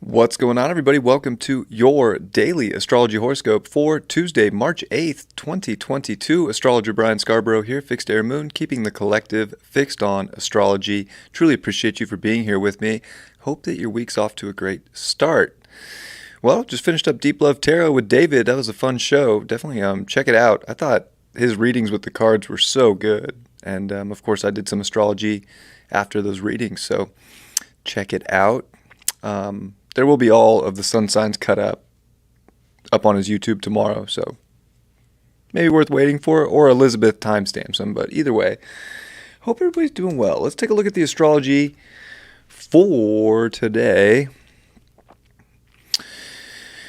What's going on, everybody? Welcome to your daily astrology horoscope for Tuesday, March 8th, 2022. Astrologer Brian Scarborough here, Fixed Air Moon, keeping the collective fixed on astrology. Truly appreciate you for being here with me. Hope that your week's off to a great start. Well, just finished up Deep Love Tarot with David. That was a fun show. Definitely check it out. I thought his readings with the cards were so good. And of course, I did some astrology after those readings, so check it out. There will be all of the sun signs cut up on his YouTube tomorrow, so maybe worth waiting for, or Elizabeth timestamps them, but either way, hope everybody's doing well. Let's take a look at the astrology for today.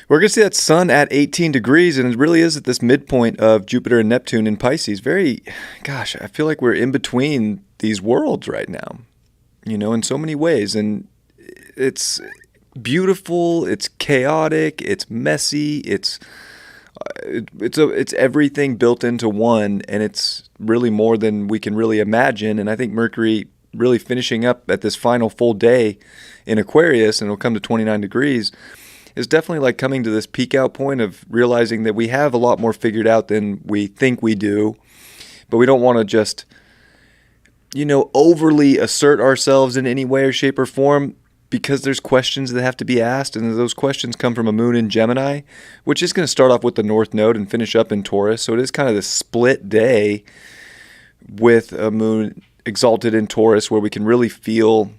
We're going to see that sun at 18 degrees, and it really is at this midpoint of Jupiter and Neptune in Pisces. I feel like we're in between these worlds right now, in so many ways, and it's beautiful, it's chaotic, it's messy, it's everything built into one, and it's really more than we can really imagine. And I think Mercury really finishing up at this final full day in Aquarius, and it'll come to 29 degrees, is definitely like coming to this peak out point of realizing that we have a lot more figured out than we think we do, but we don't want to just overly assert ourselves in any way or shape or form, because there's questions that have to be asked, and those questions come from a moon in Gemini, which is going to start off with the North Node and finish up in Taurus. So it is kind of this split day with a moon exalted in Taurus where we can really feel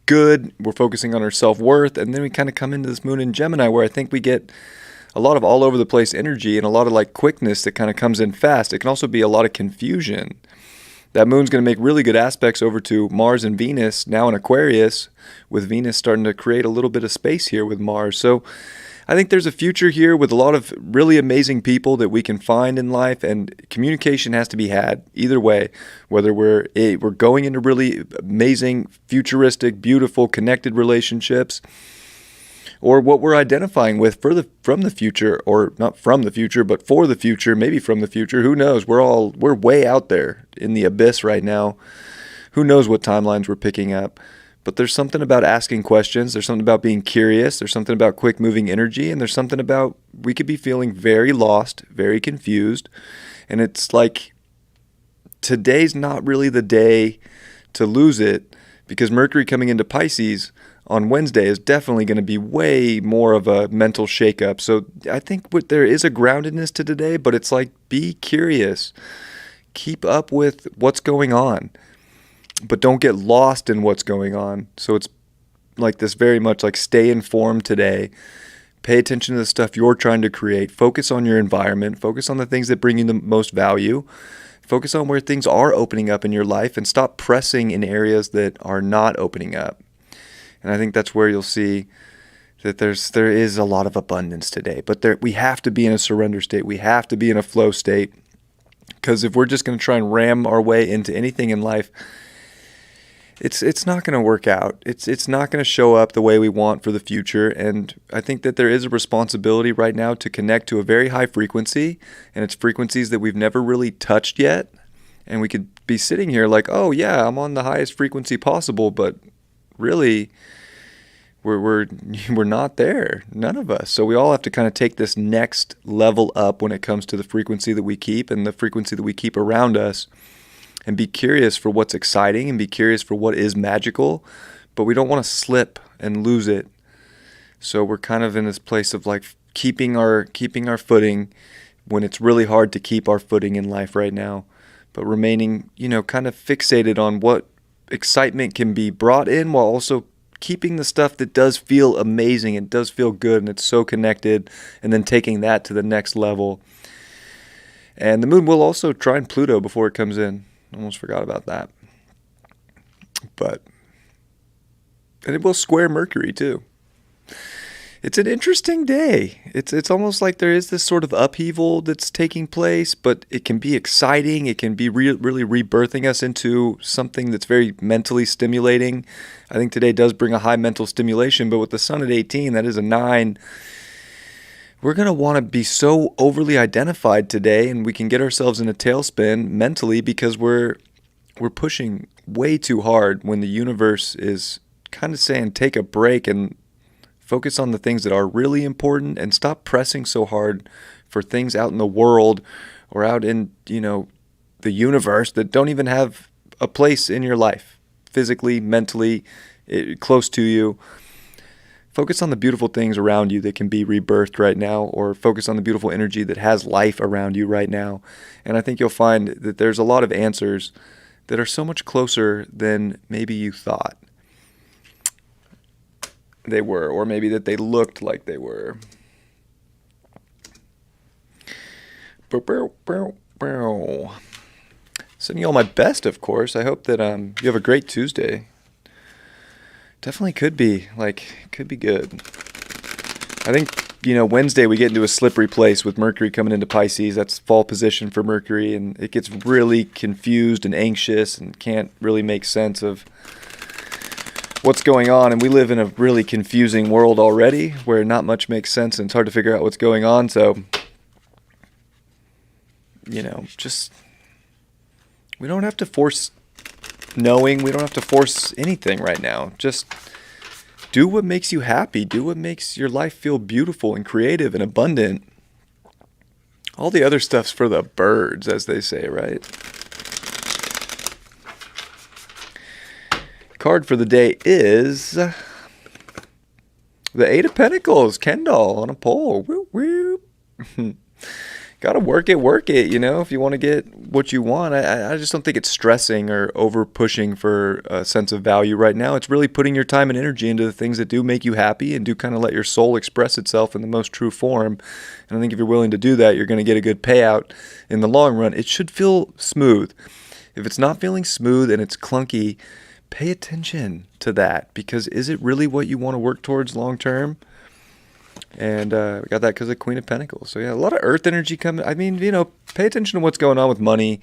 good. We're focusing on our self-worth, and then we kind of come into this moon in Gemini where I think we get a lot of all over the place energy and a lot of quickness that kind of comes in fast. It can also be a lot of confusion. That moon's going to make really good aspects over to Mars and Venus now in Aquarius, with Venus starting to create a little bit of space here with Mars. So I think there's a future here with a lot of really amazing people that we can find in life, and communication has to be had either way, whether we're going into really amazing, futuristic, beautiful, connected relationships, or what we're identifying with from the future, or not from the future, but for the future, maybe from the future. Who knows? We're way out there in the abyss right now. Who knows what timelines we're picking up? But there's something about asking questions. There's something about being curious. There's something about quick moving energy. And there's something about we could be feeling very lost, very confused. And it's like today's not really the day to lose it, because Mercury coming into Pisces on Wednesday is definitely going to be way more of a mental shakeup. So I think there is a groundedness to today, but it's like, be curious. Keep up with what's going on, but don't get lost in what's going on. So it's like this very much like stay informed today. Pay attention to the stuff you're trying to create. Focus on your environment. Focus on the things that bring you the most value. Focus on where things are opening up in your life, and stop pressing in areas that are not opening up. And I think that's where you'll see that there is a lot of abundance today. But we have to be in a surrender state. We have to be in a flow state. Because if we're just going to try and ram our way into anything in life, it's not going to work out. It's not going to show up the way we want for the future. And I think that there is a responsibility right now to connect to a very high frequency. And it's frequencies that we've never really touched yet. And we could be sitting here like, oh yeah, I'm on the highest frequency possible, but really, we're not there, none of us. So we all have to kind of take this next level up when it comes to the frequency that we keep and the frequency that we keep around us, and be curious for what's exciting and be curious for what is magical, but we don't want to slip and lose it. So we're kind of in this place of like keeping our footing when it's really hard to keep our footing in life right now, but remaining, kind of fixated on what excitement can be brought in, while also keeping the stuff that does feel amazing and does feel good and it's so connected, and then taking that to the next level. And the moon will also trine Pluto before it comes in. Almost forgot about that. And it will square Mercury too. It's an interesting day. It's almost like there is this sort of upheaval that's taking place, but it can be exciting. It can be really rebirthing us into something that's very mentally stimulating. I think today does bring a high mental stimulation, but with the sun at 18, that is a 9. We're going to want to be so overly identified today, and we can get ourselves in a tailspin mentally because we're pushing way too hard when the universe is kind of saying take a break and Focus on the things that are really important and stop pressing so hard for things out in the world or out in, the universe that don't even have a place in your life, physically, mentally, close to you. Focus on the beautiful things around you that can be rebirthed right now, or focus on the beautiful energy that has life around you right now. And I think you'll find that there's a lot of answers that are so much closer than maybe you thought they were, or maybe that they looked like they were. Sending you all my best, of course. I hope that you have a great Tuesday. Definitely could be good. I think, Wednesday we get into a slippery place with Mercury coming into Pisces. That's fall position for Mercury, and it gets really confused and anxious and can't really make sense of what's going on. And we live in a really confusing world already where not much makes sense and it's hard to figure out what's going on. So, just, we don't have to force knowing. We don't have to force anything right now. Just do what makes you happy. Do what makes your life feel beautiful and creative and abundant. All the other stuff's for the birds, as they say, right? Card for the day is the Eight of Pentacles, Kendall on a pole. Woo, woo. Gotta work it, if you want to get what you want. I just don't think it's stressing or over pushing for a sense of value right now. It's really putting your time and energy into the things that do make you happy and do kind of let your soul express itself in the most true form. And I think if you're willing to do that, you're going to get a good payout in the long run. It should feel smooth. If it's not feeling smooth and it's clunky, pay attention to that, because is it really what you want to work towards long term? And we got that because of Queen of Pentacles. So yeah, a lot of earth energy coming. I mean, pay attention to what's going on with money.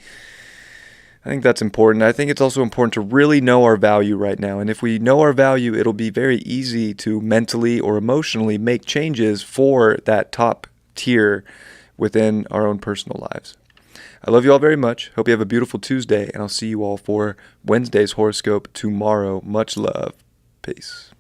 I think that's important. I think it's also important to really know our value right now. And if we know our value, it'll be very easy to mentally or emotionally make changes for that top tier within our own personal lives. I love you all very much. Hope you have a beautiful Tuesday, and I'll see you all for Wednesday's horoscope tomorrow. Much love. Peace.